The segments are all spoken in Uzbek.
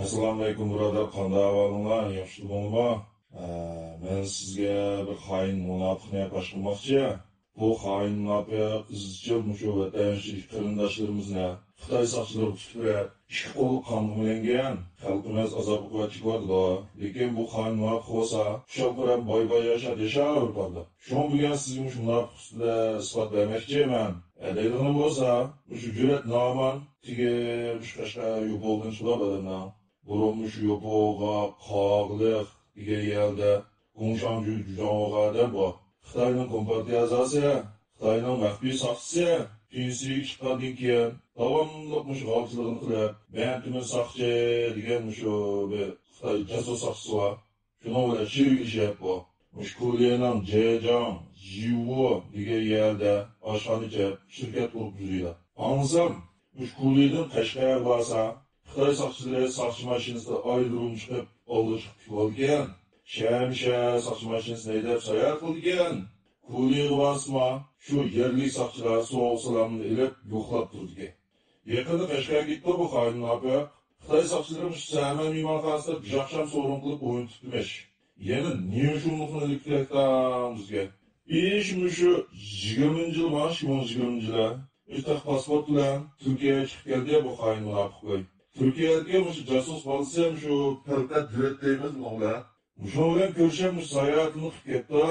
Assalomu alaykum birodar, qanday ahvolinglar? Yaxshi bo'lmi? Men sizga bir xoin munofiqni pash qilmoqchi. Bu xoin munofiq izchil mushu vatandoshlik qarindoshlarimizni Xitoy soqchilari tutib, ikki qo'l qonunlangan xalqimiz azob uqubatchilardi. Lekin bu xoin munofiq bo'lsa, shovqirab boy yashab qoldi. Shu bilan sizga shu munofiq ustida isbot bermoqchiman. Deydigan bo'lsa, shu jur'at noman tigi boshqa yo'qolgan shular odamlar. Burun shu yo'qoga qoqliq degan yerda Gongshan jujonga adam bor. Xitoyning kompartiya a'zosi, Xitoyning maxfiy soqchisi, pensiyaga chiqqandan keyin davomli shu g'olchiligini qilib, men tuman soqchi degan shu Xitoy jasus soqchisi bor. Shuni bilan shiriklashyapti bu. Mushkuliyaning Zhejiang, Jiwo degan yerda oshxonacha shirkat qurib tuzildi. Ansam, mushkuliyadan Qashqarga borsa, Xitoy soqchilari soqchi mashinasida aylanib chiqib, oldi chiqib olgan. Shamsha soqchi mashinasini haydab sayohat qilgan. Kuliga borsa, shu yerlik soqchilar so'q salamni ilib yo'qlab turdi. Yaqinda Qashqarga ketdi bu xoin munofiq. Xitoy soqchilari Saman mehmonxonasida jaqsham so'rin qilib o'yin tutmish. Yana niye şunluqni iliktakdan bizga? Shu 20-yil mash, 20-yillar. O'taq pasport bilan Turkiyaga chiqib keldi bu xoin munofiq. Turkiyaga shu jasus bo'lsa, shu faqat diretdaymiz ular. Shu bilan ko'rishib sayohatini qilib ketdi.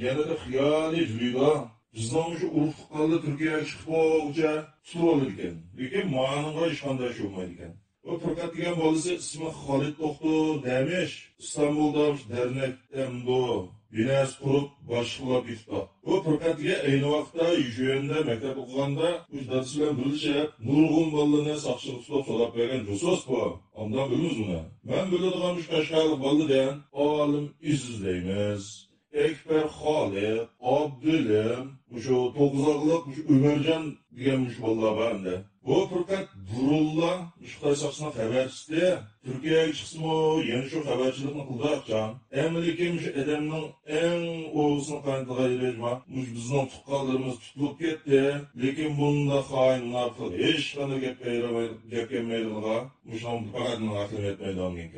Yanada xiyoliy juriydi. Bizning shu urfqalda Turkiyaga chiqib bo'lguncha tutib ekan. Lekin ma'noga hech qanday şey olmaydi ekan. O faqat degan bo'lsa ismi Xolid To'xtur demiş. İstanbulda dernektemdo binas qurib boshqalab ketdi. O faqatga ayni vaqtda Yushuenda maktab o'qiganda o'z dadasi bilan birlashib nurg'un bolalarni soqchilik tutib solab bergan josus bu. Ondan bilamiz uni. Men biladigan shu Qashqarlik bolalardan olim izlaymiz. Ekber Xolid, Abdulim, shu To'g'zoqliq, shu Umarjon degan shu bolalar bor. Bu faqat Durulla Xitoy soqchisining xabarchisi. Turkiyaga chiqsimi, yana shu xabarchilikni qildiqcan. Lekin shu odamning eng o'g'sini qanday bizning tuqqanlarimiz tutilib ketdi. Lekin bunda xoinlar hech qanday gap kelmaydigan, mushum faqat aqlim yetmaydigan